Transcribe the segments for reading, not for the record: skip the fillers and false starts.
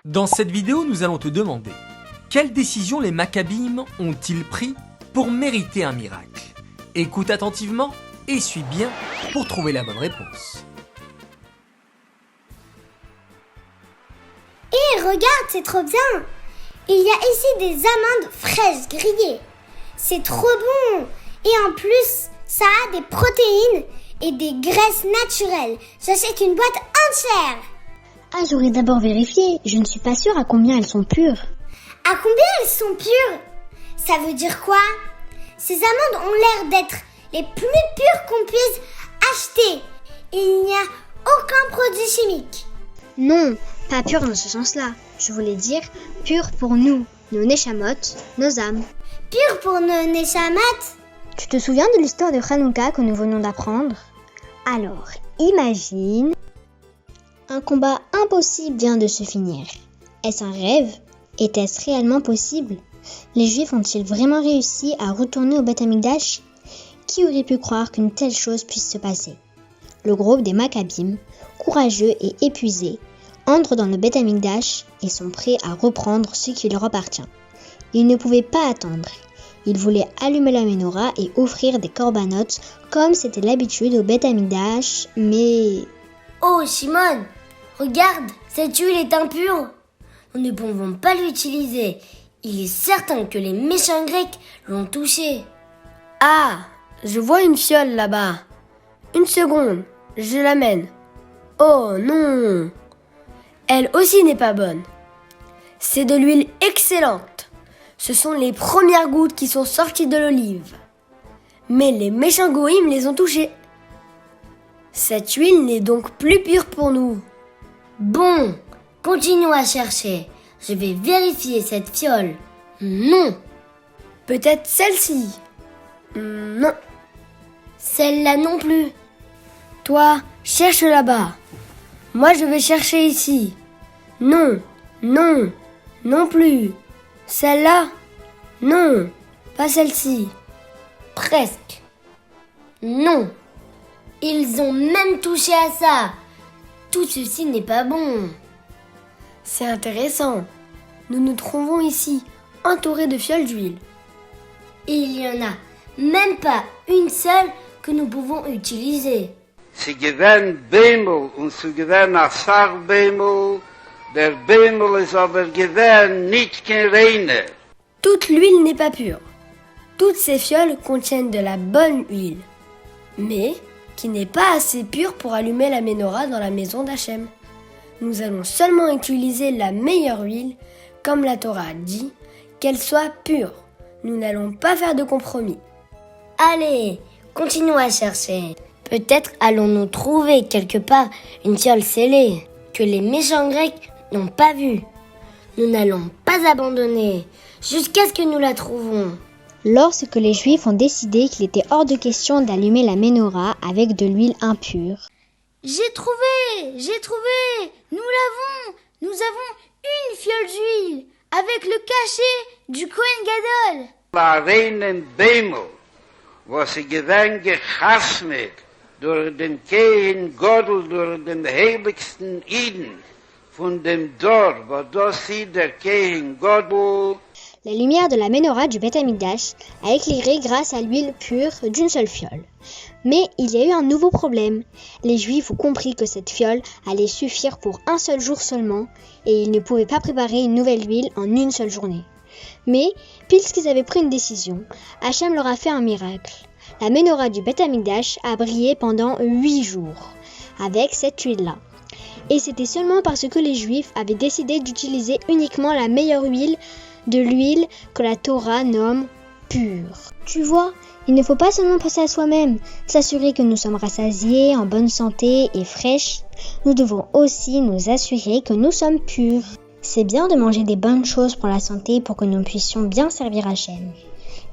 Dans cette vidéo, nous allons te demander quelles décisions les Maccabim ont-ils pris pour mériter un miracle. Écoute attentivement et suis bien pour trouver la bonne réponse. Hé, regarde, c'est trop bien! Il y a ici des amandes fraîches grillées. C'est trop bon! Et en plus, ça a des protéines et des graisses naturelles. J'achète une boîte entière! Ah, j'aurais d'abord vérifié. Je ne suis pas sûre à combien elles sont pures. À combien elles sont pures? Ça veut dire quoi? Ces amandes ont l'air d'être les plus pures qu'on puisse acheter. Et il n'y a aucun produit chimique. Non, pas pures dans ce sens-là. Je voulais dire pures pour nous, nos neshamot, nos âmes. Pures pour nos neshamot? Tu te souviens de l'histoire de Hanouka que nous venons d'apprendre? Alors, imagine... Un combat impossible vient de se finir. Est-ce un rêve? Était-ce réellement possible? Les Juifs ont-ils vraiment réussi à retourner au Beth Amikdash? Qui aurait pu croire qu'une telle chose puisse se passer? Le groupe des Maccabim, courageux et épuisés, entrent dans le Beth Amikdash et sont prêts à reprendre ce qui leur appartient. Ils ne pouvaient pas attendre. Ils voulaient allumer la menorah et offrir des korbanot comme c'était l'habitude au Beth Amikdash, mais... Oh, Shimon, regarde, cette huile est impure. Nous ne pouvons pas l'utiliser. Il est certain que les méchants grecs l'ont touchée. Ah, je vois une fiole là-bas. Une seconde, je l'amène. Oh non! Elle aussi n'est pas bonne. C'est de l'huile excellente. Ce sont les premières gouttes qui sont sorties de l'olive. Mais les méchants goïms les ont touchées. Cette huile n'est donc plus pure pour nous. Bon, continuons à chercher. Je vais vérifier cette fiole. Non. Peut-être celle-ci. Non. Celle-là non plus. Toi, cherche là-bas. Moi, je vais chercher ici. Non, non, non plus. Celle-là? Non, pas celle-ci. Presque. Non. Ils ont même touché à ça. Tout ceci n'est pas bon. C'est intéressant. Nous nous trouvons ici, entourés de fioles d'huile. Il n'y en a même pas une seule que nous pouvons utiliser. Sie gewähren Bemel und sie gewähren a Sach Bemel. Der Bemel ist aber gewähren nicht kein reiner. Toute l'huile n'est pas pure. Toutes ces fioles contiennent de la bonne huile, mais qui n'est pas assez pure pour allumer la menorah dans la maison d'Hachem. Nous allons seulement utiliser la meilleure huile, comme la Torah dit, qu'elle soit pure. Nous n'allons pas faire de compromis. Allez, continuons à chercher. Peut-être allons-nous trouver quelque part une fiole scellée que les méchants grecs n'ont pas vue. Nous n'allons pas abandonner jusqu'à ce que nous la trouvons. Lorsque les Juifs ont décidé qu'il était hors de question d'allumer la menorah avec de l'huile impure. J'ai trouvé! Nous l'avons! Nous avons une fiole d'huile avec le cachet du Kohen Gadol. La reinen Bemel, was sie gewähren gechasmet durch den Kehen Godel, durch den heiligsten Eden, von dem Dorf, wo das sie der Kehen Godel. La lumière de la menorah du Beth Amikdash a éclairé grâce à l'huile pure d'une seule fiole. Mais il y a eu un nouveau problème. Les Juifs ont compris que cette fiole allait suffire pour un seul jour seulement et ils ne pouvaient pas préparer une nouvelle huile en une seule journée. Mais, puisqu'ils avaient pris une décision, Hachem leur a fait un miracle. La menorah du Beth Amikdash a brillé pendant 8 jours avec cette huile-là. Et c'était seulement parce que les Juifs avaient décidé d'utiliser uniquement la meilleure huile de l'huile que la Torah nomme pure. Tu vois, il ne faut pas seulement penser à soi-même, s'assurer que nous sommes rassasiés, en bonne santé et fraîches. Nous devons aussi nous assurer que nous sommes purs. C'est bien de manger des bonnes choses pour la santé pour que nous puissions bien servir Hachem.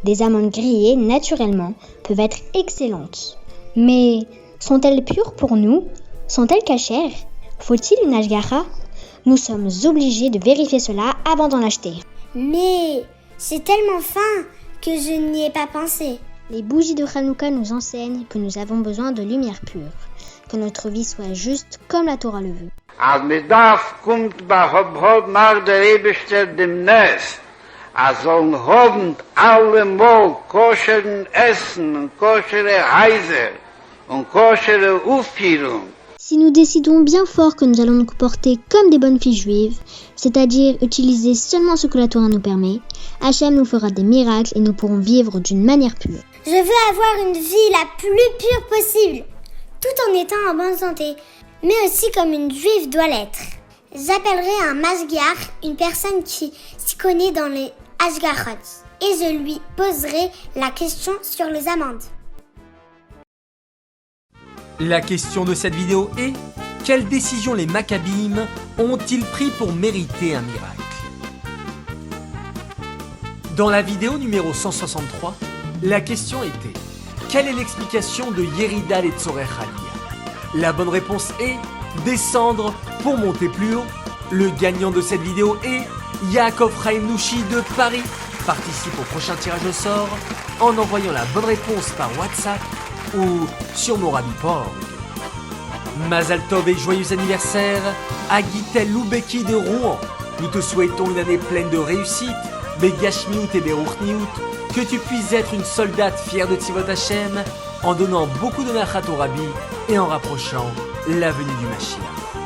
Des amandes grillées, naturellement, peuvent être excellentes. Mais sont-elles pures pour nous? Sont-elles cachères? Faut-il une ashgara? Nous sommes obligés de vérifier cela avant d'en acheter. Mais c'est tellement fin que je n'y ai pas pensé. Les bougies de Hanouka nous enseignent que nous avons besoin de lumière pure, que notre vie soit juste comme la Torah le veut. Als mit darf kommt bei Hobhod nach der Eberster dem Nest. Sollen haben alle Mal koscheren Essen und koschere Häuser und koschere Aufführung. Si nous décidons bien fort que nous allons nous comporter comme des bonnes filles juives, c'est-à-dire utiliser seulement ce que la Torah nous permet, Hachem nous fera des miracles et nous pourrons vivre d'une manière pure. Je veux avoir une vie la plus pure possible, tout en étant en bonne santé, mais aussi comme une juive doit l'être. J'appellerai un masguiar, une personne qui s'y connaît dans les Ashgarot, et je lui poserai la question sur les amendes. La question de cette vidéo est: quelle décision les Maccabim ont-ils pris pour mériter un miracle? Dans la vidéo numéro 163, la question était: quelle est l'explication de Yerida Letzorech Aliyah? La bonne réponse est descendre pour monter plus haut. Le gagnant de cette vidéo est Yaakov Chaim Nouchi de Paris. Participe au prochain tirage au sort en envoyant la bonne réponse par WhatsApp ou sur morabi.org. Mazal Tov et joyeux anniversaire à Gitel Loubeki de Rouen. Nous te souhaitons une année pleine de réussite, Begashmiout et Beruchniut, que tu puisses être une soldate fière de Tzivot Hashem en donnant beaucoup de nachat au Rabbi et en rapprochant la venue du Mashiach.